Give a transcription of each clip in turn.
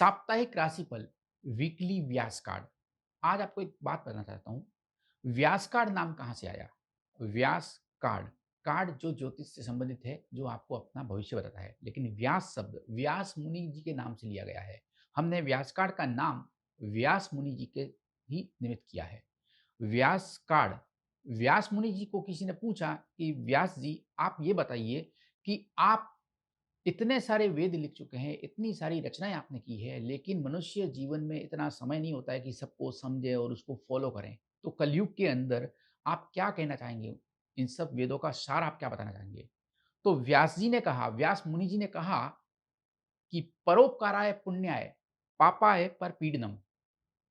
साप्ताहिक राशिफल वीकली व्यास कार्ड। आज आपको एक बात बताना चाहता हूँ। व्यास कार्ड नाम कहाँ से आया? व्यास कार्ड, कार्ड जो ज्योतिष से संबंधित है, जो आपको अपना भविष्य बताता है। लेकिन व्यास शब्द व्यास मुनि जी के नाम से लिया गया है। हमने व्यास कार्ड का नाम व्यास मुनि जी के ही निमित्त किया है। व्यास कार्ड, व्यास मुनि जी को किसी ने पूछा कि व्यास जी आप ये बताइए कि आप इतने सारे वेद लिख चुके हैं, इतनी सारी रचनाएँ आपने की है, लेकिन मनुष्य जीवन में इतना समय नहीं होता है कि सबको समझे और उसको फ़ॉलो करें। तो कलयुग के अंदर आप क्या कहना चाहेंगे? इन सब वेदों का सार आप क्या बताना चाहेंगे? तो व्यास जी ने कहा, व्यास मुनि जी ने कहा कि परोपकाराय पुण्याय, पापाय परपीडनम।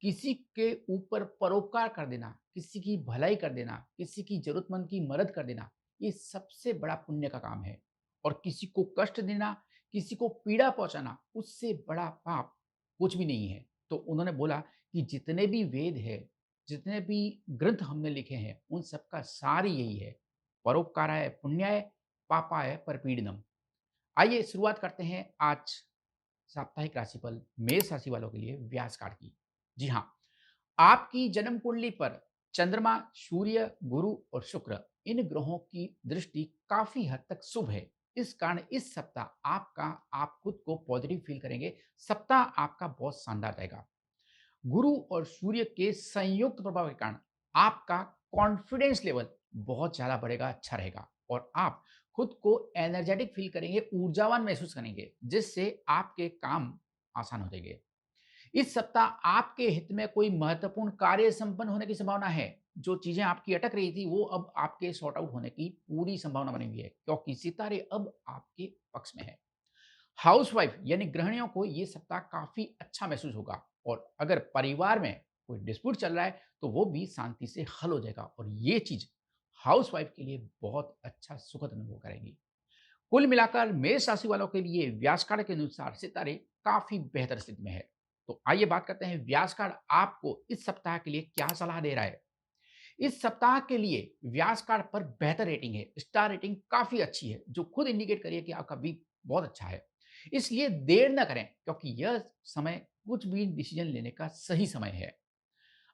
किसी के ऊपर परोपकार कर देना, किसी की भलाई कर देना, किसी की ज़रूरतमंद की मदद कर देना, ये सबसे बड़ा पुण्य का काम है। और किसी को कष्ट देना, किसी को पीड़ा पहुँचाना, उससे बड़ा पाप कुछ भी नहीं है। तो उन्होंने बोला कि जितने भी वेद हैं, जितने भी ग्रंथ हमने लिखे हैं, उन सब का सार ही यही है, परोपकाराय पुण्याय, पापाय परपीडनम। आइए शुरुआत करते हैं आज साप्ताहिक राशिफल मेष राशि वालों के लिए व्यास कार्ड की। जी हाँ, आपकी जन्म कुंडली पर चंद्रमा, सूर्य, गुरु और शुक्र, इन ग्रहों की दृष्टि काफी हद तक शुभ है। इस कारण इस सप्ताह आप खुद को पॉजिटिव फील करेंगे। सप्ताह आपका बहुत शानदार रहेगा। गुरु और सूर्य के संयुक्त प्रभाव के कारण आपका कॉन्फिडेंस लेवल बहुत ज़्यादा बढ़ेगा, अच्छा रहेगा और आप खुद को एनर्जेटिक फील करेंगे, ऊर्जावान महसूस करेंगे, जिससे आपके काम आसान हो जाएंगे। इस सप्ताह आपके हित में कोई महत्वपूर्ण कार्य संपन्न होने की संभावना है। जो चीजें आपकी अटक रही थी, वो अब आपके सॉर्ट आउट होने की पूरी संभावना बनी हुई है, क्योंकि सितारे अब आपके पक्ष में है। हाउसवाइफ यानी गृहिणियों को ये सप्ताह काफी अच्छा महसूस होगा और अगर परिवार में कोई डिस्प्यूट चल रहा है तो वो भी शांति से हल हो जाएगा और ये चीज हाउसवाइफ के लिए बहुत अच्छा सुखद अनुभव करेगी। कुल मिलाकर मेष राशि वालों के लिए व्यास कार्ड के अनुसार सितारे काफी बेहतर स्थिति में है। तो आइए बात करते हैं व्यास कार्ड आपको इस सप्ताह के लिए क्या सलाह दे रहा है। इस सप्ताह के लिए व्यास कार्ड पर बेहतर रेटिंग है, स्टार रेटिंग काफी अच्छी है, जो खुद इंडिकेट करिए कि आपका वीक बहुत अच्छा है। इसलिए देर न करें, क्योंकि यह समय कुछ भी डिसीजन लेने का सही समय है।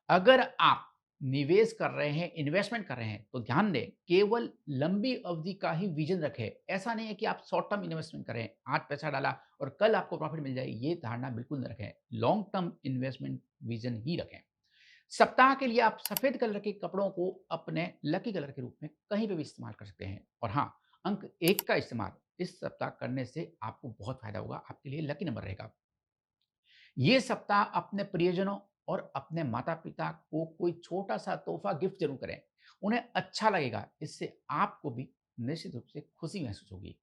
अगर आप निवेश कर रहे हैं, इन्वेस्टमेंट कर रहे हैं, तो ध्यान दें, केवल लंबी अवधि का ही विजन रखें। ऐसा नहीं है कि आप शॉर्ट टर्म इन्वेस्टमेंट करें, आज पैसा डाला और कल आपको प्रॉफिट मिल जाए, ये धारणा बिल्कुल न रखें। लॉन्ग टर्म इन्वेस्टमेंट विजन ही रखें। सप्ताह के लिए आप सफेद कलर के कपड़ों को अपने लकी कलर के रूप में कहीं पे भी इस्तेमाल कर सकते हैं और हाँ, अंक 1 का इस्तेमाल इस सप्ताह करने से आपको बहुत फायदा होगा, आपके लिए लकी नंबर रहेगा। ये सप्ताह अपने प्रियजनों और अपने माता-पिता को कोई छोटा-सा तोहफ़ा गिफ्ट ज़रूर करें। उन्हें अच्छा लगेगा, इससे आपको भी निश्चित रूप से खुशी महसूस होगी।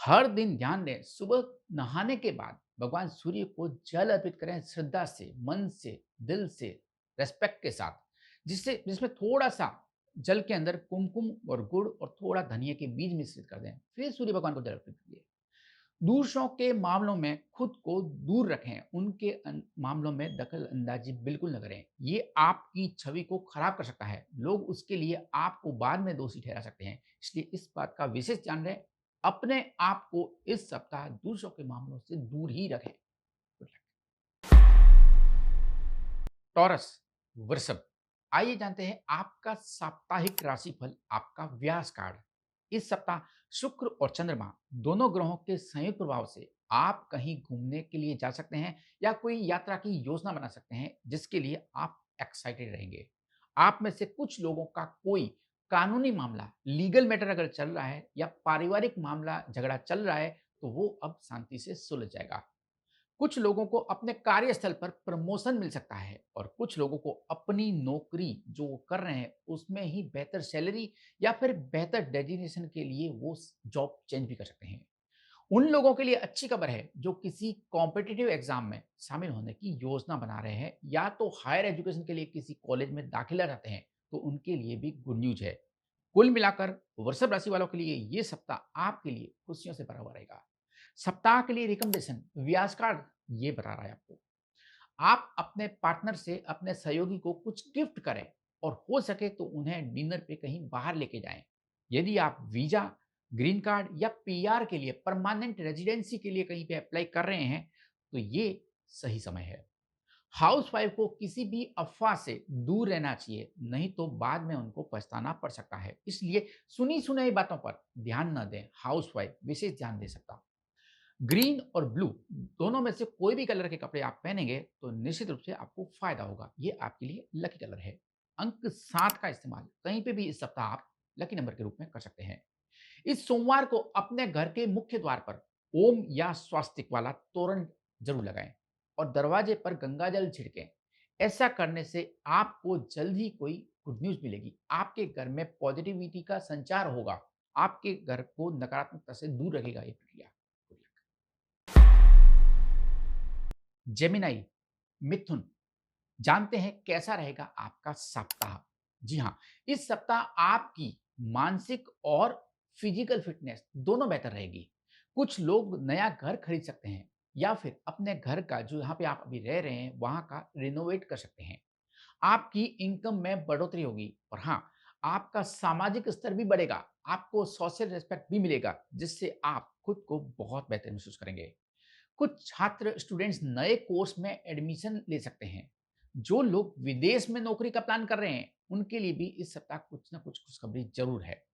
हर दिन ध्यान दें, सुबह नहाने के बाद भगवान सूर्य को जल अर्पित करें श्रद्धा से, मन से, दिल से, रिस्पेक्ट के साथ, जिससे जिसमें थोड़ा-सा जल के अंदर कुमकुम और गुड़ और थोड़ा धनिया के बीज मिश्रित कर दें। फिर सूर्य भगवान को जल अर्पित करिए। दूसरों के मामलों में खुद को दूर रखें, उनके मामलों में दखल अंदाजी बिल्कुल न करें। ये आपकी छवि को खराब कर सकता है। लोग उसके लिए आपको बाद में दोषी ठहरा सकते हैं। इसलिए इस बात का विशेष ध्यान रहे। अपने आप को इस सप्ताह दूसरों के मामलों से दूर ही रखें। Good luck। टॉरस, वृषभ, आइए जानते हैं आपका साप्ताहिक राशिफल, आपका व्यास कार्ड। इस सप्ताह शुक्र और चंद्रमा दोनों ग्रहों के संयुक्त प्रभाव से आप कहीं घूमने के लिए जा सकते हैं या कोई यात्रा की योजना बना सकते हैं, जिसके लिए आप एक्साइटेड रहेंगे। आप में से कुछ लोगों का कोई कानूनी मामला, लीगल मैटर अगर चल रहा है या पारिवारिक मामला झगड़ा चल रहा है, तो वो अब शांति से सुलझ जाएगा। कुछ लोगों को अपने कार्यस्थल पर प्रमोशन मिल सकता है और कुछ लोगों को अपनी नौकरी जो वो कर रहे हैं उसमें ही बेहतर सैलरी या फिर बेहतर डेजिग्नेशन के लिए वो जॉब चेंज भी कर सकते हैं। उन लोगों के लिए अच्छी खबर है जो किसी कॉम्पिटिटिव एग्जाम में शामिल होने की योजना बना रहे हैं या तो हायर एजुकेशन के लिए किसी कॉलेज में दाखिला चाहते हैं, तो उनके लिए भी गुड न्यूज है। कुल मिलाकर वृषभ राशि वालों के लिए ये सप्ताह आपके लिए खुशियों से भरा हुआ रहेगा। सप्ताह के लिए रिकमेंडेशन व्यास कार्ड ये बता रहा है आपको। आप अपने पार्टनर से, अपने सहयोगी को कुछ गिफ्ट करें और हो सके तो उन्हें डिनर पे कहीं बाहर लेके जाएं। यदि आप वीजा, ग्रीन कार्ड या पीआर के लिए, परमानेंट रेजिडेंसी के लिए कहीं पे अप्लाई कर रहे हैं, तो ये सही समय है। हाउसवाइफ को किसी भी अफ़वाह से दूर रहना चाहिए, नहीं तो बाद में उनको पछताना पड़ सकता है। इसलिए सुनी-सुनाई बातों पर ध्यान न दें, हाउसवाइफ विशेष ध्यान दे सकता। ग्रीन और ब्लू दोनों में से कोई भी कलर के कपड़े आप पहनेंगे तो निश्चित रूप से आपको फ़ायदा होगा। ये आपके लिए लकी कलर है। अंक 7 का इस्तेमाल कहीं पे भी इस सप्ताह आप लकी नंबर के रूप में कर सकते हैं। इस सोमवार को अपने घर के मुख्य द्वार पर ओम या स्वास्तिक वाला तोरण जरूर लगाएं और दरवाजे पर गंगा जल छिड़कें। ऐसा करने से आपको जल्द ही कोई गुड न्यूज मिलेगी। आपके घर में पॉजिटिविटी का संचार होगा। आपके घर को नकारात्मकता से दूर रखेगा ये प्रक्रिया। जेमिनाई, मिथुन, जानते हैं कैसा रहेगा आपका सप्ताह। जी हाँ, इस सप्ताह आपकी मानसिक और फिजिकल फिटनेस दोनों बेहतर रहेगी। कुछ लोग नया घर खरीद सकते हैं या फिर अपने घर का जो यहाँ पे आप अभी रह रहे हैं वहाँ का रिनोवेट कर सकते हैं। आपकी इनकम में बढ़ोतरी होगी और हाँ, आपका सामाजिक स्तर भी बढ़ेगा। आपको सोशल रिस्पेक्ट भी मिलेगा जिससे आप खुद को बहुत बेहतर महसूस करेंगे। कुछ छात्र स्टूडेंट्स नए कोर्स में एडमिशन ले सकते हैं। जो लोग विदेश में नौकरी का प्लान कर रहे हैं, उनके लिए भी इस सप्ताह कुछ ना कुछ खुशखबरी जरूर है।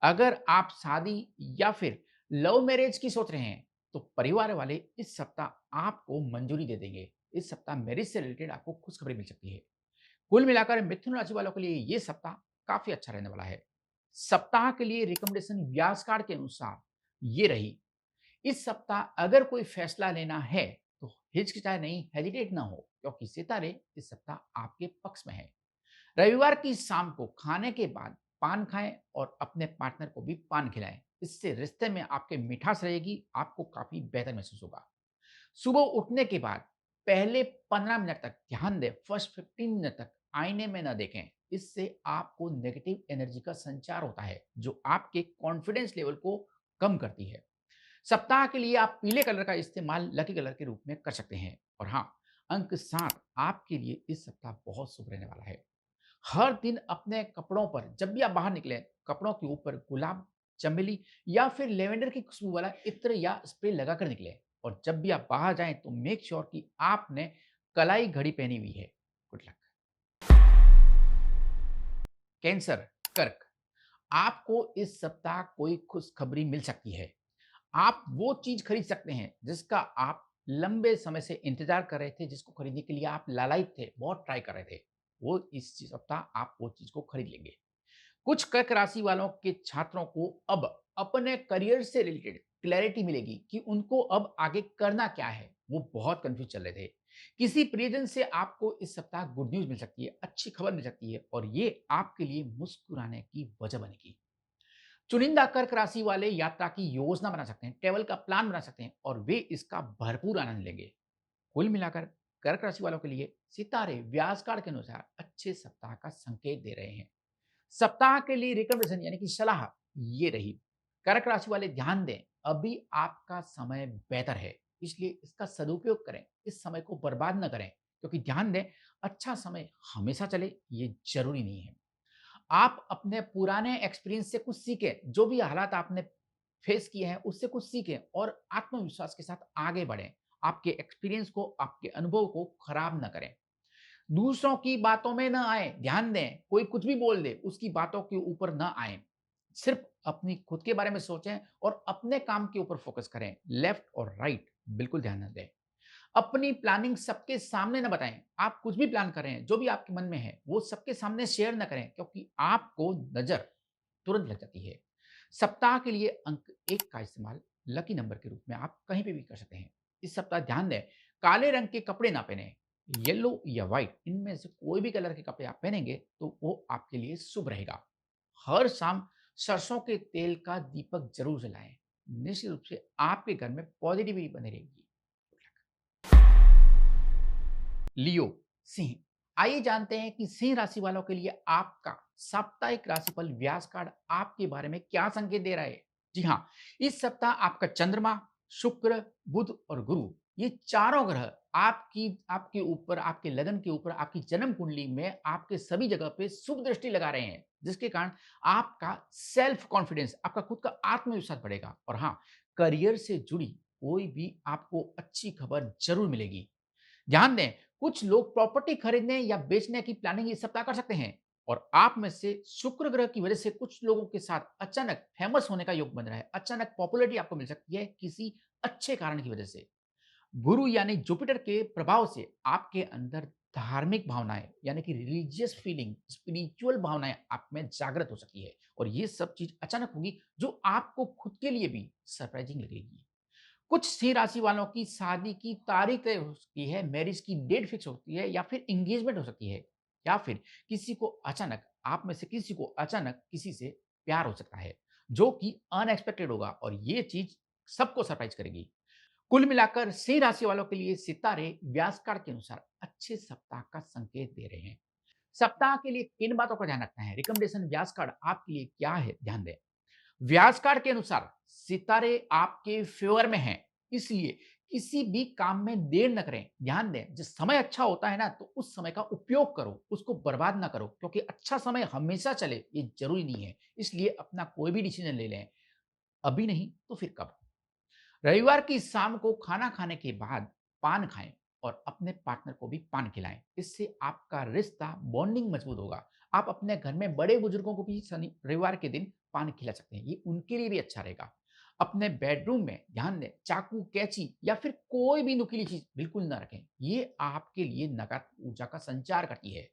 अगर आप शादी या फिर लव मैरिज की सोच रहे हैं, तो परिवार वाले इस सप्ताह आपको मंजूरी दे देंगे। इस सप्ताह मैरिज से रिलेटेड आपको खुशखबरी मिल सकती है। कुल मिलाकर मिथुन राशि वालों के लिए ये सप्ताह काफी अच्छा रहने वाला है। सप्ताह के लिए रिकमेंडेशन व्यास कार्ड के अनुसार ये रही। इस सप्ताह अगर कोई फैसला लेना है तो हिचकिचाए नहीं, हेजिटेट ना हो, क्योंकि सितारे इस सप्ताह आपके पक्ष में है। रविवार की शाम को खाने के बाद पान खाएं और अपने पार्टनर को भी पान खिलाएं। इससे रिश्ते में आपके मिठास रहेगी, आपको काफी बेहतर महसूस होगा। सुबह उठने के बाद पहले 15 मिनट तक ध्यान दें, फर्स्ट 15 मिनट तक आईने में ना देखें। इससे आपको नेगेटिव एनर्जी का संचार होता है जो आपके कॉन्फिडेंस लेवल को कम करती है। सप्ताह के लिए आप पीले कलर का इस्तेमाल लकी कलर के रूप में कर सकते हैं। और हाँ, अंक 7 आपके लिए इस सप्ताह बहुत शुभ रहने वाला है। हर दिन अपने कपड़ों पर जब भी आप बाहर निकले, कपड़ों के ऊपर गुलाब, चमेली या फिर लेवेंडर की खुशबू वाला इत्र या स्प्रे लगाकर निकले। और जब भी आप बाहर जाएं तो मेक श्योर कि आपने कलाई घड़ी पहनी हुई है। Good luck. कैंसर, कर्क, आपको इस सप्ताह कोई खुशखबरी मिल सकती है। आप वो चीज खरीद सकते हैं जिसका आप लंबे समय से इंतजार कर रहे थे, जिसको खरीदने के लिए आप लालायित थे, बहुत ट्राई कर रहे थे। वो इस सप्ताह आप वो चीज को खरीद लेंगे। कुछ कर्क राशि वालों के छात्रों को अब अपने करियर से रिलेटेड क्लैरिटी मिलेगी कि उनको अब आगे करना क्या है। वो बहुत कंफ्यूज चल रहे थे। किसी प्रियजन से आपको इस सप्ताह गुड न्यूज मिल सकती है, अच्छी खबर मिल सकती है और ये आपके लिए मुस्कुराने की वजह बनेगी। चुनिंदा कर्क राशि वाले यात्रा की योजना बना सकते हैं, ट्रैवल का प्लान बना सकते हैं और वे इसका भरपूर आनंद लेंगे। कुल मिलाकर कर्क राशि वालों के लिए सितारे व्यास कार्ड के अनुसार अच्छे सप्ताह का संकेत दे रहे हैं। सप्ताह के लिए रिकमेंडेशन यानी कि सलाह ये रही। कर्क राशि वाले ध्यान दें, अभी आपका समय बेहतर है, इसलिए इसका सदुपयोग करें। इस समय को बर्बाद न करें, क्योंकि ध्यान दें, अच्छा समय हमेशा चले ये जरूरी नहीं है। आप अपने पुराने एक्सपीरियंस से कुछ सीखें, जो भी हालात आपने फेस किए हैं उससे कुछ सीखें और आत्मविश्वास के साथ आगे बढ़ें। आपके एक्सपीरियंस को, आपके अनुभव को खराब ना करें। दूसरों की बातों में ना आए, ध्यान दें, कोई कुछ भी बोल दे उसकी बातों के ऊपर ना आए। सिर्फ अपनी खुद के बारे में सोचें और अपने काम के ऊपर फोकस करें। लेफ्ट और राइट बिल्कुल ध्यान न दें। अपनी प्लानिंग सबके सामने ना बताएं। आप कुछ भी प्लान कर रहे हैं, जो भी आपके मन में है वो सबके सामने शेयर ना करें, क्योंकि आपको नजर तुरंत लग जाती है। सप्ताह के लिए अंक 1 का इस्तेमाल लकी नंबर के रूप में आप कहीं पे भी कर सकते हैं। इस सप्ताह ध्यान दें, काले रंग के कपड़े ना पहने। येलो या व्हाइट इनमें से कोई भी कलर के कपड़े आप पहनेंगे तो वो आपके लिए शुभ रहेगा। हर शाम सरसों के तेल का दीपक जरूर जलाएं। निश्चित रूप से आपके घर में पॉजिटिविटी बनी रहेगी। लियो, सिंह, आइए जानते हैं कि सिंह राशि वालों के लिए आपका साप्ताहिक राशिफल व्यास कार्ड आपके बारे में क्या संकेत दे रहा है। जी हाँ, इस सप्ताह आपका चंद्रमा, शुक्र, बुध और गुरु ये चारों ग्रह आपकी आपके ऊपर, आपके लगन के ऊपर, आपकी जन्म कुंडली में आपके सभी जगह पे शुभ दृष्टि लगा रहे हैं, जिसके कारण आपका सेल्फ कॉन्फिडेंस, आपका खुद का आत्मविश्वास बढ़ेगा। और हाँ, करियर से जुड़ी कोई भी आपको अच्छी खबर जरूर मिलेगी। ध्यान दें, कुछ लोग प्रॉपर्टी खरीदने या बेचने की प्लानिंग इस सप्ताह कर सकते हैं और आप में से शुक्र ग्रह की वजह से कुछ लोगों के साथ अचानक फेमस होने का योग बन रहा है। अचानक पॉपुलैरिटी आपको मिल सकती है किसी अच्छे कारण की वजह से। गुरु यानी जुपिटर के प्रभाव से आपके अंदर धार्मिक भावनाएं यानी कि रिलीजियस फीलिंग, स्पिरिचुअल भावनाएं आप में जागृत हो सकती है और ये सब चीज अचानक होगी जो आपको खुद के लिए भी सरप्राइजिंग लगेगी। कुछ सिंह राशि वालों की शादी की तारीख तय हो सकती है, मैरिज की डेट फिक्स होती है या फिर एंगेजमेंट हो सकती है या फिर किसी को अचानक आप में से किसी को अचानक किसी से प्यार हो सकता है जो कि अनएक्सपेक्टेड होगा और ये चीज सबको सरप्राइज करेगी। कुल मिलाकर सिंह राशि वालों के लिए सितारे व्यासकार के अनुसार अच्छे सप्ताह का संकेत दे रहे हैं। सप्ताह के लिए किन बातों का ध्यान रखना है, रिकमेंडेशन व्यास कार्ड आपके लिए क्या है, ध्यान दें। व्यास कार्ड के अनुसार सितारे आपके फेवर में हैं, इसलिए किसी भी काम में देर न करें। ध्यान दें, जब समय अच्छा होता है ना तो उस समय का उपयोग करो, उसको बर्बाद ना करो, क्योंकि अच्छा समय हमेशा चले ये जरूरी नहीं है। इसलिए अपना कोई भी डिसीजन ले लें, अभी नहीं तो फिर कब। रविवार की शाम को खाना खाने के बाद पान खाएं और अपने पार्टनर को भी पान खिलाएं। इससे आपका रिश्ता बॉन्डिंग मजबूत होगा। आप अपने घर में बड़े बुजुर्गों को भी शनि रविवार के दिन पान खिला सकते हैं, ये उनके लिए भी अच्छा रहेगा। अपने बेडरूम में ध्यान दें, चाकू, कैंची या फिर कोई भी नुकीली चीज बिल्कुल ना रखें, ये आपके लिए नकारात्मक ऊर्जा का संचार करती है।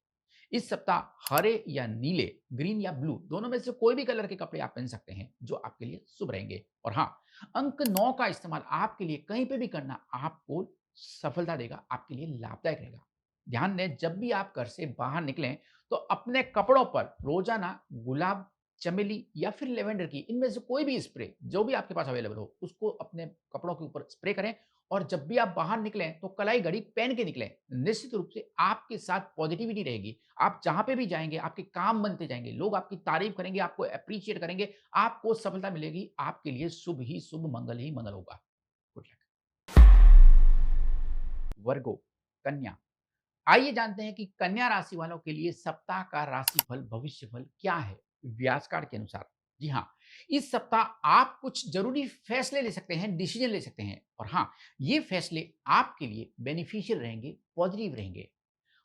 इस सप्ताह हरे या नीले, ग्रीन या ब्लू दोनों में से कोई भी कलर के कपड़े आप पहन सकते हैं जो आपके लिए शुभ रहेंगे। और हाँ, अंक 9 का इस्तेमाल आपके लिए कहीं पे भी करना आपको सफलता देगा, आपके लिए लाभदायक रहेगा। ध्यान दें, जब भी आप घर से बाहर निकलें तो अपने कपड़ों पर रोजाना गुलाब, चमेली या फिर लेवेंडर की इनमें से कोई भी स्प्रे जो भी आपके पास अवेलेबल हो उसको अपने कपड़ों के ऊपर स्प्रे करें और जब भी आप बाहर निकलें तो कलाई घड़ी पहन के निकलें। निश्चित रूप से आपके साथ पॉजिटिविटी रहेगी। आप जहां पे भी जाएंगे आपके काम बनते जाएंगे, लोग आपकी तारीफ करेंगे, आपको अप्रिशिएट करेंगे, आपको सफलता मिलेगी। आपके लिए शुभ ही शुभ, मंगल ही मंगल होगा। Good luck. वर्गो, कन्या। आइए जानते हैं कि कन्या राशि वालों के लिए सप्ताह का राशिफल, भविष्यफल क्या है व्यास कार्ड के अनुसार। जी हाँ, इस सप्ताह आप कुछ जरूरी फैसले ले सकते हैं, डिसीजन ले सकते हैं और हाँ, ये फैसले आपके लिए बेनिफिशियल रहेंगे, पॉजिटिव रहेंगे।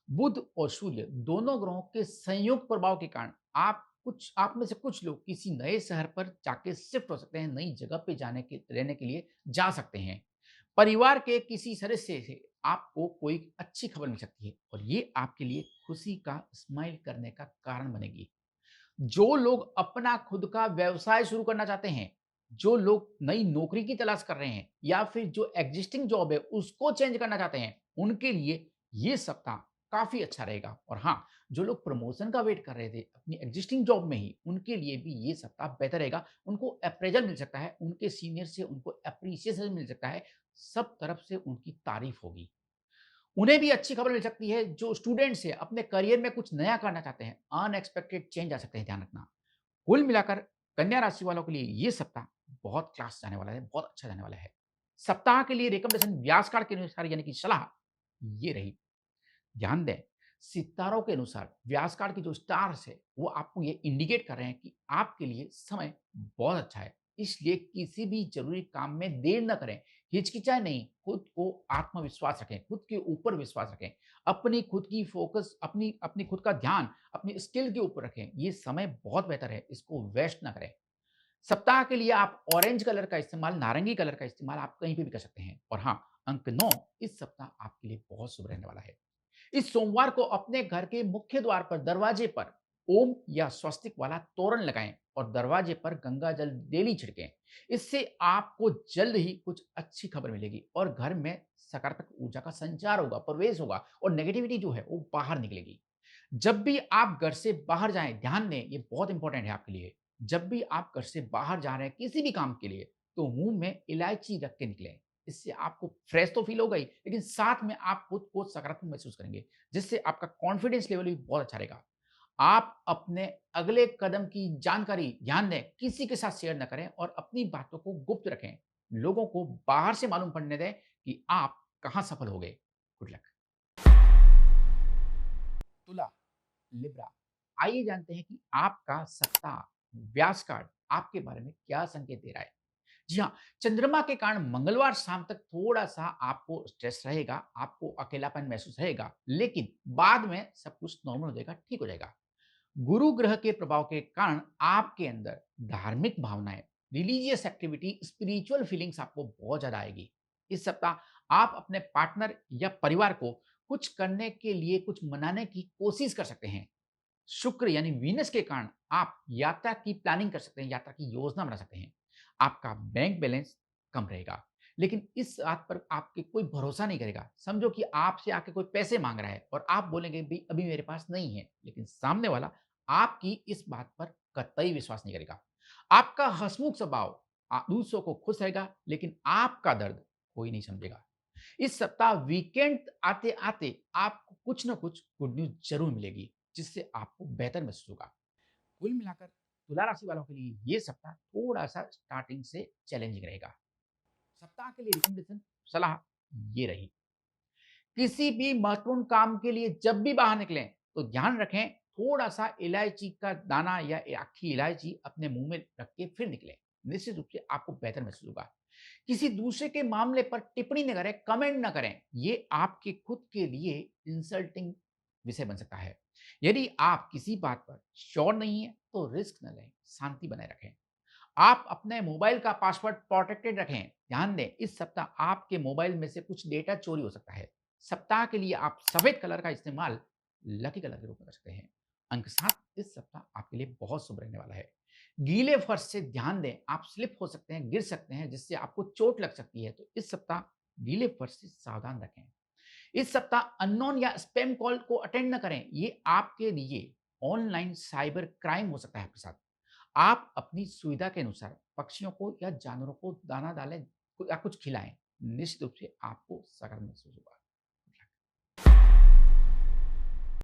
बुध और सूर्य दोनों ग्रहों के संयुक्त प्रभाव के कारण आप में से कुछ लोग किसी नए शहर पर जाके शिफ्ट हो सकते हैं, नई जगह पे जाने के रहने के लिए जा सकते हैं। परिवार के किसी सदस्य से आपको कोई अच्छी खबर मिल सकती है और ये आपके लिए खुशी का स्माइल करने का कारण बनेगी। जो लोग अपना खुद का व्यवसाय शुरू करना चाहते हैं, जो लोग नई नौकरी की तलाश कर रहे हैं या फिर जो एग्जिस्टिंग जॉब है उसको चेंज करना चाहते हैं, उनके लिए ये सप्ताह काफ़ी अच्छा रहेगा। और हाँ, जो लोग प्रमोशन का वेट कर रहे थे अपनी एग्जिस्टिंग जॉब में ही, उनके लिए भी ये सप्ताह बेहतर रहेगा। उनको अप्रेज़ल मिल सकता है, उनके सीनियर से उनको एप्रिसिएशन मिल सकता है, सब तरफ से उनकी तारीफ होगी। उन्हें भी अच्छी खबर मिल सकती है, जो स्टूडेंट्स हैं अपने करियर में कुछ नया करना चाहते हैं, अनएक्सपेक्टेड चेंज आ सकते हैं, ध्यान रखना। कुल मिलाकर कन्या राशि वालों के लिए ये सप्ताह बहुत क्लास जाने वाला है, बहुत अच्छा जाने वाला है। सप्ताह के लिए रिकमेंडेशन व्यास कार्ड के अनुसार यानी कि सलाह ये रही। ध्यान दें, सितारों के अनुसार व्यास कार्ड के जो स्टार्स है वो आपको ये इंडिकेट कर रहे हैं कि आपके लिए समय बहुत अच्छा है। इसलिए किसी भी जरूरी काम में देर न करें, हिचकिचाए नहीं, खुद को आत्मविश्वास रखें, खुद के ऊपर विश्वास रखें, अपनी खुद की फोकस, अपनी अपनी खुद का ध्यान अपनी स्किल के ऊपर रखें। ये समय बहुत बेहतर है, इसको वेस्ट ना करें। सप्ताह के लिए आप ऑरेंज कलर का इस्तेमाल, नारंगी कलर का इस्तेमाल आप कहीं पे भी कर सकते हैं। और हाँ, अंक 9 इस सप्ताह आपके लिए बहुत शुभ रहने वाला है। इस सोमवार को अपने घर के मुख्य द्वार पर दरवाजे पर ओम या स्वस्तिक वाला तोरण लगाएं और दरवाजे पर गंगा जल डेली छिड़कें। इससे आपको जल्द ही कुछ अच्छी खबर मिलेगी और घर में सकारात्मक ऊर्जा का संचार होगा, प्रवेश होगा और नेगेटिविटी जो है वो बाहर निकलेगी। जब भी आप घर से बाहर जाएं, ध्यान दें, ये बहुत इंपॉर्टेंट है आपके लिए। जब भी आप घर से बाहर जा रहे हैं किसी भी काम के लिए, तो मुंह में इलायची रख के निकलें। इससे आपको फ्रेश तो फील होगा ही, लेकिन साथ में आप खुद को सकारात्मक महसूस करेंगे, जिससे आपका कॉन्फिडेंस लेवल भी बहुत अच्छा रहेगा। आप अपने अगले कदम की जानकारी, ध्यान दें, किसी के साथ शेयर न करें और अपनी बातों को गुप्त रखें। लोगों को बाहर से मालूम पड़ने दें कि आप कहाँ सफल हो गए। Good luck. तुला, लिब्रा। आइए जानते हैं कि आपका सप्ताह व्यास कार्ड आपके बारे में क्या संकेत दे रहा है। जी हाँ, चंद्रमा के कारण मंगलवार शाम तक थोड़ा-सा आपको स्ट्रेस रहेगा, आपको अकेलापन महसूस रहेगा, लेकिन बाद में सब कुछ नॉर्मल हो जाएगा, ठीक हो जाएगा। गुरु ग्रह के प्रभाव के कारण आपके अंदर धार्मिक भावनाएं, रिलीजियस एक्टिविटी, स्पिरिचुअल फीलिंग्स आपको बहुत ज्यादा आएगी। इस सप्ताह आप अपने पार्टनर या परिवार को कुछ करने के लिए, कुछ मनाने की कोशिश कर सकते हैं। शुक्र यानी वीनस के कारण आप यात्रा की प्लानिंग कर सकते हैं, यात्रा की योजना बना सकते हैं। आपका बैंक बैलेंस कम रहेगा, लेकिन इस बात पर आपके कोई भरोसा नहीं करेगा। समझो कि आपसे आके कोई पैसे मांग रहा है और आप बोलेंगे भी अभी मेरे पास नहीं है, लेकिन सामने वाला आपकी इस बात पर कतई विश्वास नहीं करेगा। आपका हंसमुख स्वभाव दूसरों को खुश रहेगा, लेकिन आपका दर्द कोई नहीं समझेगा। इस सप्ताह वीकेंड आते-आते आपको कुछ न कुछ गुड न्यूज़ ज़रूर मिलेगी, जिससे आपको बेहतर महसूस होगा। कुल मिलाकर तुला राशि वालों के लिए ये सप्ताह थोड़ा-सा स्टार्टिंग से चैलेंजिंग रहेगा। सप्ताह के लिए रिकमेंडेशन सलाह ये रही, किसी भी महत्वपूर्ण काम के लिए जब भी बाहर निकलें, तो ध्यान रखें थोड़ा-सा इलायची का दाना या आखी इलायची अपने मुँह में रख के फिर निकलें। निश्चित रूप से आपको बेहतर महसूस होगा। किसी दूसरे के मामले पर टिप्पणी न करें, कमेंट न करें। ये आपके खुद के लिए इंसल्टिंग विषय बन सकता है। यदि आप किसी बात पर श्योर नहीं हैं, तो रिस्क न लें, शांति बनाए रखें। आप अपने मोबाइल का पासवर्ड प्रोटेक्टेड रखें। ध्यान दें, इस सप्ताह आपके मोबाइल में से कुछ डेटा चोरी हो सकता है। सप्ताह के लिए आप सफेद कलर का इस्तेमाल लकी कलर के रूप में कर सकते हैं। अंक 7 इस सप्ताह आपके लिए बहुत शुभ रहने वाला है। गीले फर्श से ध्यान दें, आप स्लिप हो सकते हैं, गिर सकते हैं, जिससे आपको चोट लग सकती है। तो इस सप्ताह गीले फर्श से सावधान रखें। इस सप्ताह अननोन या स्पैम कॉल को अटेंड न करें। ये आपके लिए ऑनलाइन साइबर क्राइम हो सकता है आपके साथ। आप अपनी सुविधा के अनुसार पक्षियों को या जानवरों को दाना डालें या कुछ खिलाएं। निश्चित रूप से आपको सकारात्मक महसूस होगा।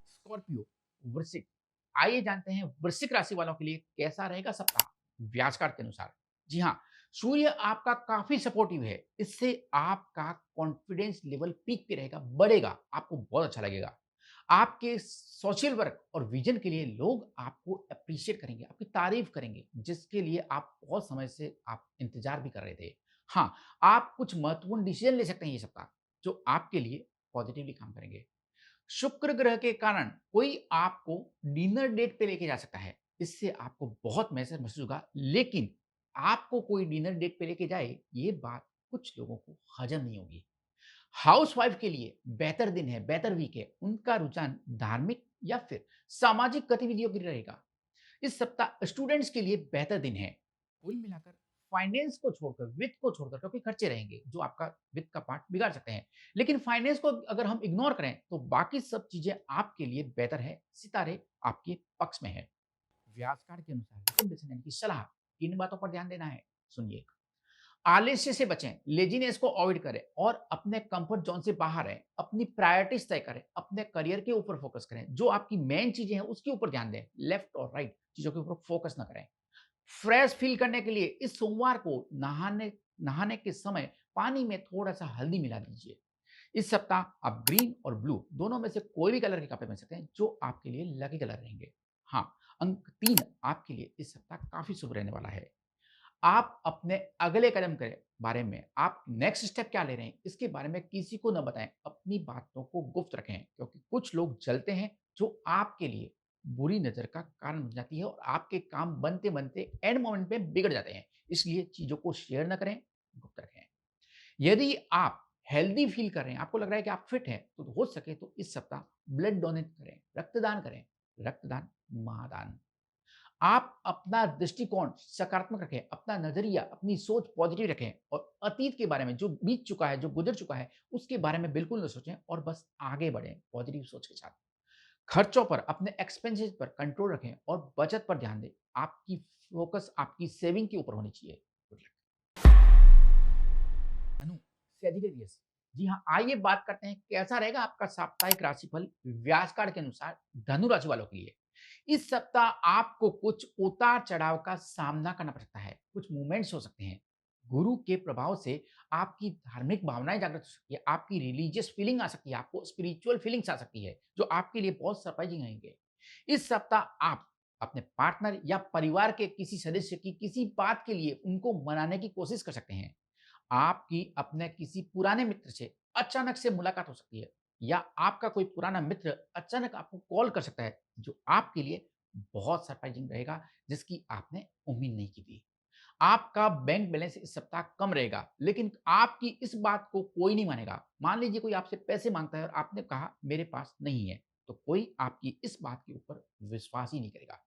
स्कॉर्पियो, वृश्चिक, आइए जानते हैं वृश्चिक राशि वालों के लिए कैसा रहेगा सप्ताह व्यास कार्ड के अनुसार। जी हाँ, सूर्य आपका काफी सपोर्टिव है। इससे आपका कॉन्फिडेंस लेवल पीक पे रहेगा, बढ़ेगा, आपको बहुत अच्छा लगेगा। आपके सोशल वर्क और विजन के लिए लोग आपको अप्रिशिएट करेंगे, आपकी तारीफ करेंगे, जिसके लिए आप बहुत समय से आप इंतजार भी कर रहे थे। हाँ, आप कुछ महत्वपूर्ण डिसीजन ले सकते हैं ये सप्ताह, जो आपके लिए पॉजिटिवली काम करेंगे। शुक्र ग्रह के कारण कोई आपको डिनर डेट पे लेके जा सकता है। इससे आपको बहुत मैसेज महसूस होगा, लेकिन आपको कोई डिनर डेट पे लेके जाए, ये बात कुछ लोगों को हजम नहीं होगी। हाउसवाइफ के लिए बेहतर दिन है, बेहतर वीक है। उनका रुझान धार्मिक या फिर सामाजिक गतिविधियों की रहेगा। इस सप्ताह स्टूडेंट्स के लिए बेहतर दिन है। कुल मिलाकर फाइनेंस को छोड़कर, वित्त को छोड़कर, क्योंकि खर्चे रहेंगे जो आपका वित्त का पार्ट बिगाड़ सकते हैं, लेकिन फाइनेंस को अगर हम इग्नोर करें तो बाकी सब चीजें आपके लिए बेहतर है। सितारे आपके पक्ष में है। व्यास कार्ड के अनुसार रिकमेंडेशन यानी कि सलाह, इन बातों पर ध्यान देना है। सुनिए, आलस्य से बचें, लेज़ीनेस को अवॉइड करें और अपने कंफर्ट ज़ोन से बाहर रहें। अपनी प्रायोरिटीज़ तय करें, अपने करियर के ऊपर फोकस करें। जो आपकी मेन चीज़ें हैं, उसके ऊपर ध्यान दें। लेफ्ट और राइट चीज़ों के ऊपर फोकस ना करें। फ्रेश फील करने के लिए इस सोमवार को नहाने नहाने के समय पानी में थोड़ा-सा हल्दी मिला दीजिए। इस सप्ताह आप ग्रीन और ब्लू दोनों में से कोई भी कलर के कपड़े पहन सकते हैं, जो आपके लिए लकी कलर रहेंगे। हाँ, अंक 3 आपके लिए इस सप्ताह काफ़ी शुभ रहने वाला है। आप अपने अगले कदम के बारे में, आप नेक्स्ट स्टेप क्या ले रहे हैं, इसके बारे में किसी को ना बताएं। अपनी बातों को गुप्त रखें, क्योंकि कुछ लोग जलते हैं जो आपके लिए बुरी नजर का कारण बन जाती है और आपके काम बनते बनते एंड मोमेंट में बिगड़ जाते हैं। इसलिए चीजों को शेयर ना करें, गुप्त रखें। यदि आप हेल्दी फील कर रहे हैं, आपको लग रहा है कि आप फिट हैं, तो हो सके तो इस सप्ताह ब्लड डोनेट करें, रक्तदान करें। रक्तदान महादान। आप अपना दृष्टिकोण सकारात्मक रखें, अपना नज़रिया, अपनी सोच पॉजिटिव रखें और अतीत के बारे में जो बीत चुका है, जो गुज़र चुका है, उसके बारे में बिल्कुल ना सोचें और बस आगे बढ़ें पॉजिटिव सोच के साथ। खर्चों पर, अपने एक्सपेंसेस पर कंट्रोल रखें और बचत पर ध्यान दें। आपकी फ़ोकस आपकी सेविंग के ऊपर होनी चाहिए। Good luck. धनु, सेजिटेरियस। जी हाँ, आइए बात करते हैं कैसा रहेगा आपका साप्ताहिक राशिफल व्यास कार्ड के अनुसार धनु राशि वालों के लिए। इस सप्ताह आपको कुछ उतार-चढ़ाव का सामना करना पड़ सकता है, कुछ मूवमेंट्स हो सकते हैं। गुरु के प्रभाव से आपकी धार्मिक भावनाएँ जागृत हो सकती है, आपकी रिलीजियस फीलिंग आ सकती है, आपको स्पिरिचुअल फीलिंग्स आ सकती है, जो आपके लिए बहुत सरप्राइजिंग रहेंगे। इस सप्ताह आप अपने पार्टनर या परिवार के किसी सदस्य की किसी बात के लिए उनको मनाने की कोशिश कर सकते हैं। आपकी अपने किसी पुराने मित्र से अचानक से मुलाकात हो सकती है या आपका कोई पुराना मित्र अचानक आपको कॉल कर सकता है, जो आपके लिए बहुत सरप्राइजिंग रहेगा, जिसकी आपने उम्मीद नहीं की थी। आपका बैंक बैलेंस इस सप्ताह कम रहेगा, लेकिन आपकी इस बात को कोई नहीं मानेगा। मान लीजिए कोई आपसे पैसे माँगता है और आपने कहा मेरे पास नहीं है, तो कोई आपकी इस बात के ऊपर विश्वास ही नहीं करेगा।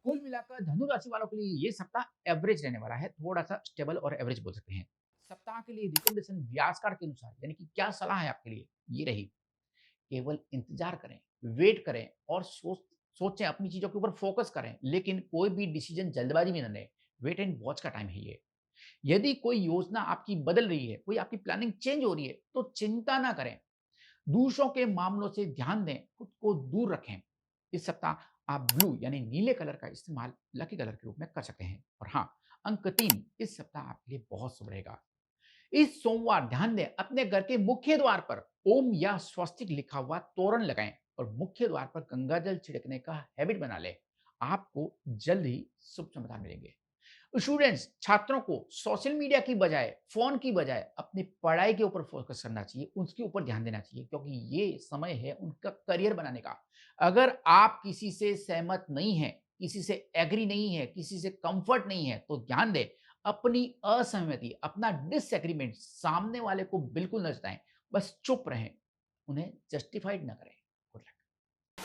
कुल मिलाकर धनु राशि वालों के लिए ये सप्ताह एवरेज रहने वाला है, थोड़ा-सा स्टेबल और एवरेज बोल सकते हैं। सप्ताह के लिए रिकमेंडेशन व्यासकार के अनुसार यानी कि क्या सलाह है आपके लिए, ये रही। केवल इंतज़ार करें, वेट करें और सोचें, अपनी चीज़ों के ऊपर फोकस करें, लेकिन कोई भी डिसीज़न जल्दबाजी में ना लें। वेट एंड वॉच का टाइम है ये। यदि कोई योजना आपकी बदल रही है, कोई आपकी प्लानिंग चेंज हो रही है, तो चिंता ना करें। दूसरों के मामलों से ध्यान दें, खुद को दूर रखें। इस सप्ताह आप ब्लू यानी नीले कलर का इस्तेमाल लकी कलर के रूप में कर सकते हैं। और हाँ, अंक 3 इस सप्ताह आपके लिए बहुत शुभ रहेगा। इस सोमवार ध्यान दें, अपने घर के मुख्य द्वार पर ओम या स्वस्तिक लिखा हुआ तोरण लगाएं और मुख्य द्वार पर गंगा जल छिड़कने का हैबिट बना लें। आपको जल्द ही शुभ समाचार मिलेंगे। स्टूडेंट्स, छात्रों को सोशल मीडिया की बजाय, फ़ोन की बजाय अपनी पढ़ाई के ऊपर फ़ोकस करना चाहिए, उसके ऊपर ध्यान देना चाहिए, क्योंकि ये समय है उनका करियर बनाने का। अगर आप किसी से सहमत नहीं हैं, किसी से एग्री नहीं है, किसी से कम्फ़र्ट नहीं है, तो ध्यान दें, अपनी असहमति, अपना डिसएग्रीमेंट सामने वाले को बिल्कुल ना जताएँ, बस चुप रहें, उन्हें जस्टिफाइड ना करें। Good luck.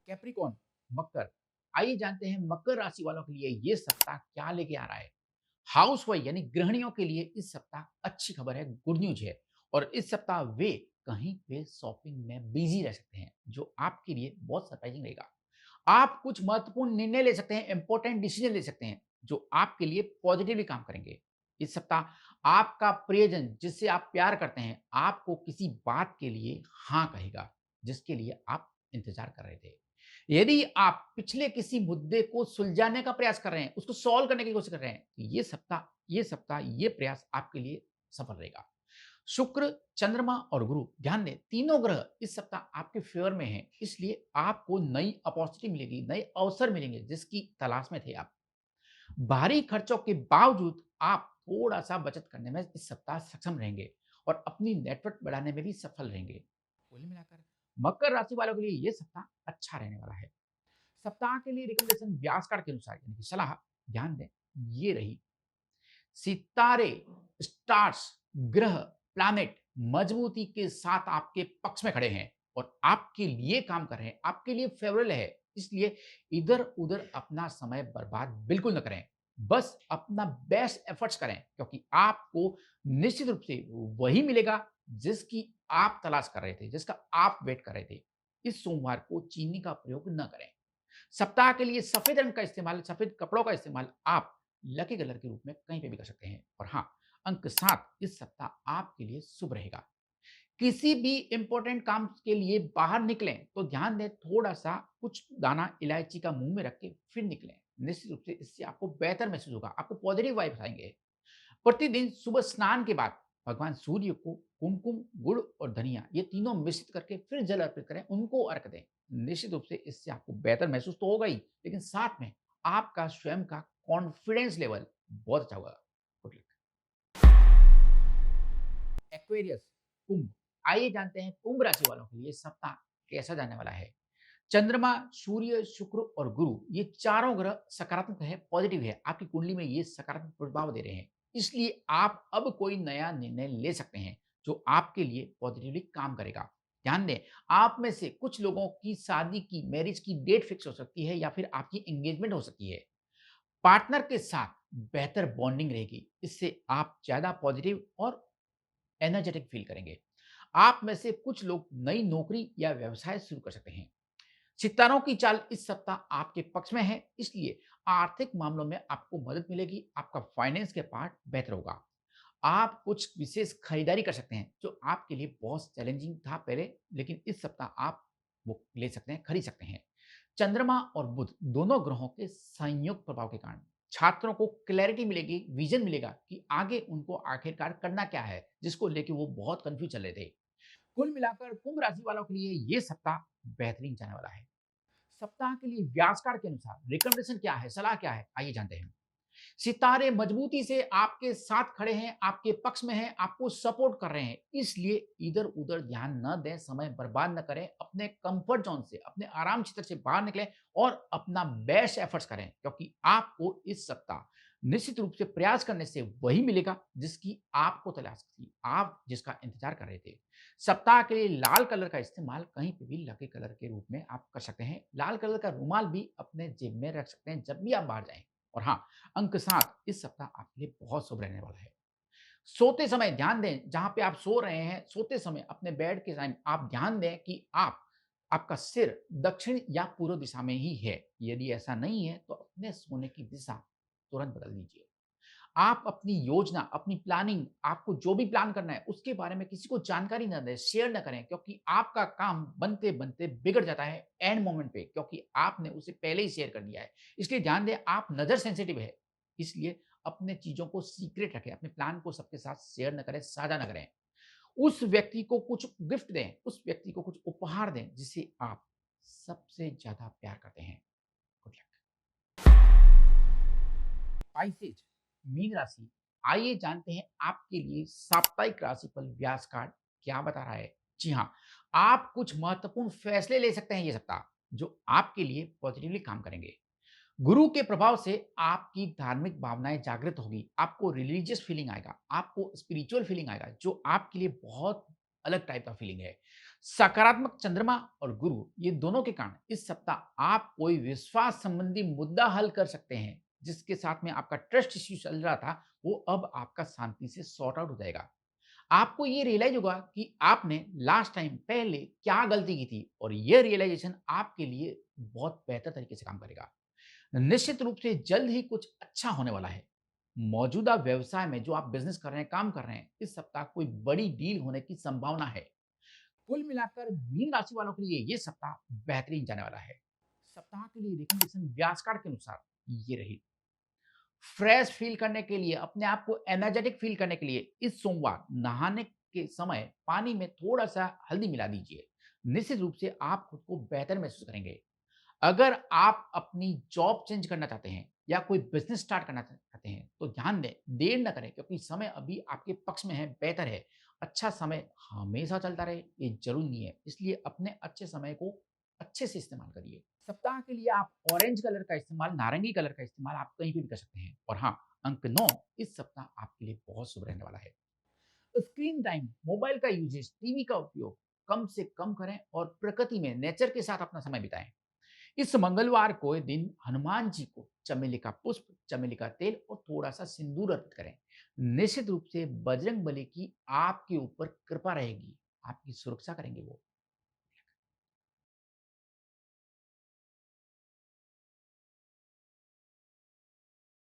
कैप्रिकॉर्न, मकर, आइए जानते हैं मकर राशि वालों के लिए ये सप्ताह क्या लेके आ रहा है। हाउसवाइफ यानी गृहिणियों के लिए इस सप्ताह अच्छी खबर है, गुड न्यूज है। और इस सप्ताह वे कहीं पे शॉपिंग में बिजी रह सकते हैं, जो आपके लिए बहुत सरप्राइजिंग रहेगा। आप कुछ महत्वपूर्ण निर्णय ले सकते हैं, इंपॉर्टेंट डिसीजन ले सकते हैं, जो आपके लिए पॉजिटिवली काम करेंगे। इस सप्ताह आपका प्रियजन, जिससे आप प्यार करते हैं, आपको किसी बात के लिए हाँ कहेगा, जिसके लिए आप इंतजार कर रहे थे। यदि आप पिछले किसी मुद्दे को सुलझाने का प्रयास कर रहे हैं, उसको सॉल्व करने की कोशिश कर रहे हैं, तो ये सप्ताह ये प्रयास आपके लिए सफल रहेगा। शुक्र, चंद्रमा और गुरु, ध्यान दें, तीनों ग्रह इस सप्ताह आपके फेवर में हैं, इसलिए आपको नई अपॉर्चुनिटी मिलेगी, नए अवसर मिलेंगे, जिसकी तलाश में थे आप। भारी खर्चों के बावजूद आप थोड़ा-सा बचत करने में इस सप्ताह सक्षम रहेंगे और अपनी नेटवर्क बढ़ाने में भी सफल रहेंगे। कुल मिलाकर मकर राशि वालों के लिए ये सप्ताह अच्छा रहने वाला है। सप्ताह के लिए रिकमेंडेशन व्यास कार्ड के अनुसार यानी कि सलाह, ध्यान दें, ये रही। सितारे, स्टार्स, ग्रह, प्लैनेट मजबूती के साथ आपके पक्ष में खड़े हैं और आपके लिए काम कर रहे हैं, आपके लिए फेवरेबल है। इसलिए इधर-उधर अपना समय बर्बाद बिल्कुल ना करें। बस अपना बेस्ट एफर्ट्स करें, क्योंकि आपको निश्चित रूप से वही मिलेगा जिसकी आप तलाश कर रहे थे, जिसका आप वेट कर रहे थे। इस सोमवार को चीनी का प्रयोग न करें। सप्ताह के लिए सफेद रंग का इस्तेमाल, सफेद कपड़ों का इस्तेमाल आप लकी कलर के रूप में कहीं पे भी कर सकते हैं। और हाँ, अंक 7 इस सप्ताह आपके लिए शुभ रहेगा। किसी भी इंपॉर्टेंट काम के लिए बाहर निकलें, तो ध्यान दें, थोड़ा-सा कुछ दाना इलायची का मुँह में रख के फिर निकलें। निश्चित रूप से इससे आपको बेहतर महसूस होगा, आपको पॉजिटिव वाइब्स आएँगे। प्रतिदिन सुबह स्नान के बाद भगवान सूर्य को कुमकुम, गुड़ और धनिया ये तीनों मिश्रित करके फिर जल अर्पित करें, उनको अर्घ दें। निश्चित रूप से इससे आपको बेहतर महसूस तो होगा ही, लेकिन साथ में आपका स्वयं का कॉन्फिडेंस लेवल बहुत अच्छा होगा। Good luck. एक्वेरियस, कुंभ, आइए जानते हैं कुंभ राशि वालों के लिए सप्ताह कैसा जाने वाला है। चंद्रमा, सूर्य, शुक्र और गुरु ये चारों ग्रह सकारात्मक है, पॉजिटिव है। आपकी कुंडली में ये सकारात्मक प्रभाव दे रहे हैं। इसलिए आप अब कोई नया निर्णय ले सकते हैं, जो आपके लिए पॉजिटिवली काम करेगा। ध्यान दें, आप में से कुछ लोगों की शादी की, मैरिज की डेट फिक्स हो सकती है या फिर आपकी एंगेजमेंट हो सकती है। पार्टनर के साथ बेहतर बॉन्डिंग रहेगी। इससे आप ज़्यादा पॉजिटिव और एनर्जेटिक फील करेंगे। आप में से कुछ लोग नई नौकरी या व्यवसाय शुरू कर सकते हैं। सितारों की चाल इस सप्ताह आपके पक्ष में है, इसलिए आर्थिक मामलों में आपको मदद मिलेगी, आपका फाइनेंस के पार्ट बेहतर होगा। आप कुछ विशेष खरीदारी कर सकते हैं, जो आपके लिए बहुत चैलेंजिंग था पहले, लेकिन इस सप्ताह आप वो ले सकते हैं, खरीद सकते हैं। चंद्रमा और बुध दोनों ग्रहों के संयुक्त प्रभाव के कारण छात्रों को क्लैरिटी मिलेगी, विजन मिलेगा कि आगे उनको आखिरकार करना क्या है, जिसको लेके वो बहुत कंफ्यूज चल रहे थे। कुल मिलाकर कुंभ राशि वालों के लिए ये सप्ताह बेहतरीन जाने वाला है। सप्ताह के लिए व्यास कार्ड के अनुसार रिकमेंडेशन क्या है, सलाह क्या है, आइए जानते हैं। सितारे मजबूती से आपके साथ खड़े हैं, आपके पक्ष में हैं, आपको सपोर्ट कर रहे हैं। इसलिए इधर-उधर ध्यान न दें, समय बर्बाद न करें, अपने कंफर्ट ज़ोन से, अपने आराम क्षेत्र से बाहर निकलें और अपना बेस्ट एफर्ट्स करें, क्योंकि आपको इस सप्ताह निश्चित रूप से प्रयास करने से वही मिलेगा जिसकी आपको तलाश थी, आप जिसका इंतज़ार कर रहे थे। सप्ताह के लिए लाल कलर का इस्तेमाल कहीं पे भी लकी कलर के रूप में आप कर सकते हैं। लाल कलर का रुमाल भी अपने जेब में रख सकते हैं जब भी आप बाहर जाएँ। और हाँ, अंक 7 इस सप्ताह आपके लिए बहुत शुभ रहने वाला है। सोते समय ध्यान दें, जहाँ पे आप सो रहे हैं, सोते समय अपने बेड के टाइम आप ध्यान दें कि आपका सिर दक्षिण या पूर्व दिशा में ही है। यदि ऐसा नहीं है, तो अपने सोने की दिशा तुरंत बदल दीजिए। आप अपनी योजना, अपनी प्लानिंग, आपको जो भी प्लान करना है, उसके बारे में किसी को जानकारी ना दें, शेयर ना करें, क्योंकि आपका काम बनते-बनते बिगड़ जाता है एंड मोमेंट पे, क्योंकि आपने उसे पहले ही शेयर कर दिया है। इसलिए ध्यान दें, आप नज़र सेंसिटिव है, इसलिए अपने चीज़ों को सीक्रेट रखें, अपने प्लान को सबके साथ शेयर ना करें, साझा ना करें। उस व्यक्ति को कुछ गिफ्ट दें, उस व्यक्ति को कुछ उपहार दें, जिसे आप सबसे ज़्यादा प्यार करते हैं। Good luck. स्पाइसेज मीन राशि, आइए जानते हैं आपके लिए साप्ताहिक राशिफल व्यास कार्ड क्या बता रहा है। जी हाँ, आप कुछ महत्वपूर्ण फैसले ले सकते हैं ये सप्ताह, जो आपके लिए पॉजिटिवली काम करेंगे। गुरु के प्रभाव से आपकी धार्मिक भावनाएं जागृत होगी, आपको रिलीजियस फीलिंग आएगा, आपको स्पिरिचुअल फीलिंग आएगा, जो आपके लिए बहुत अलग टाइप का फीलिंग है। सकारात्मक चंद्रमा और गुरु ये दोनों के कारण इस सप्ताह आप कोई विश्वास संबंधी मुद्दा हल कर सकते हैं, जिसके साथ में आपका ट्रस्ट इश्यू चल रहा था, वो अब आपका शांति से सॉर्ट आउट हो जाएगा। आपको ये रियलाइज होगा कि आपने लास्ट टाइम पहले क्या गलती की थी, और ये रियलाइजेशन आपके लिए बहुत बेहतर तरीके से काम करेगा। निश्चित रूप से जल्द ही कुछ अच्छा होने वाला है। मौजूदा व्यवसाय में जो आप बिज़नेस कर रहे हैं, काम कर रहे हैं, इस सप्ताह कोई बड़ी डील होने की संभावना है। कुल मिलाकर मीन राशि वालों के लिए ये सप्ताह बेहतरीन जाने वाला है। सप्ताह के लिए रिकमेंडेशन व्यास कार्ड के अनुसार ये रही। फ्रेश फील करने के लिए, अपने आप को एनर्जेटिक फील करने के लिए इस सोमवार नहाने के समय पानी में थोड़ा-सा हल्दी मिला दीजिए। निश्चित रूप से आप खुद को बेहतर महसूस करेंगे। अगर आप अपनी जॉब चेंज करना चाहते हैं या कोई बिज़नेस स्टार्ट करना चाहते हैं, तो ध्यान दें, देर ना करें, क्योंकि समय अभी आपके पक्ष में है, बेहतर है। अच्छा समय हमेशा चलता रहे, ये ज़रूरी नहीं है। इसलिए अपने अच्छे समय को अच्छे से इस्तेमाल करिए। सप्ताह के लिए आप ऑरेंज कलर का इस्तेमाल, नारंगी कलर का इस्तेमाल आप कहीं पे भी कर सकते हैं। और हाँ, अंक 9 इस सप्ताह आपके लिए बहुत शुभ रहने वाला है। स्क्रीन टाइम, मोबाइल का यूजेज, टीवी का उपयोग कम से कम करें और प्रकृति में, नेचर के साथ अपना समय बिताएं। इस मंगलवार को दिन हनुमान जी को चमेली का पुष्प, चमेली का तेल और थोड़ा-सा सिंदूर अर्पित करें। निश्चित रूप से बजरंगबली की आपके ऊपर कृपा रहेगी, आपकी सुरक्षा करेंगे वो।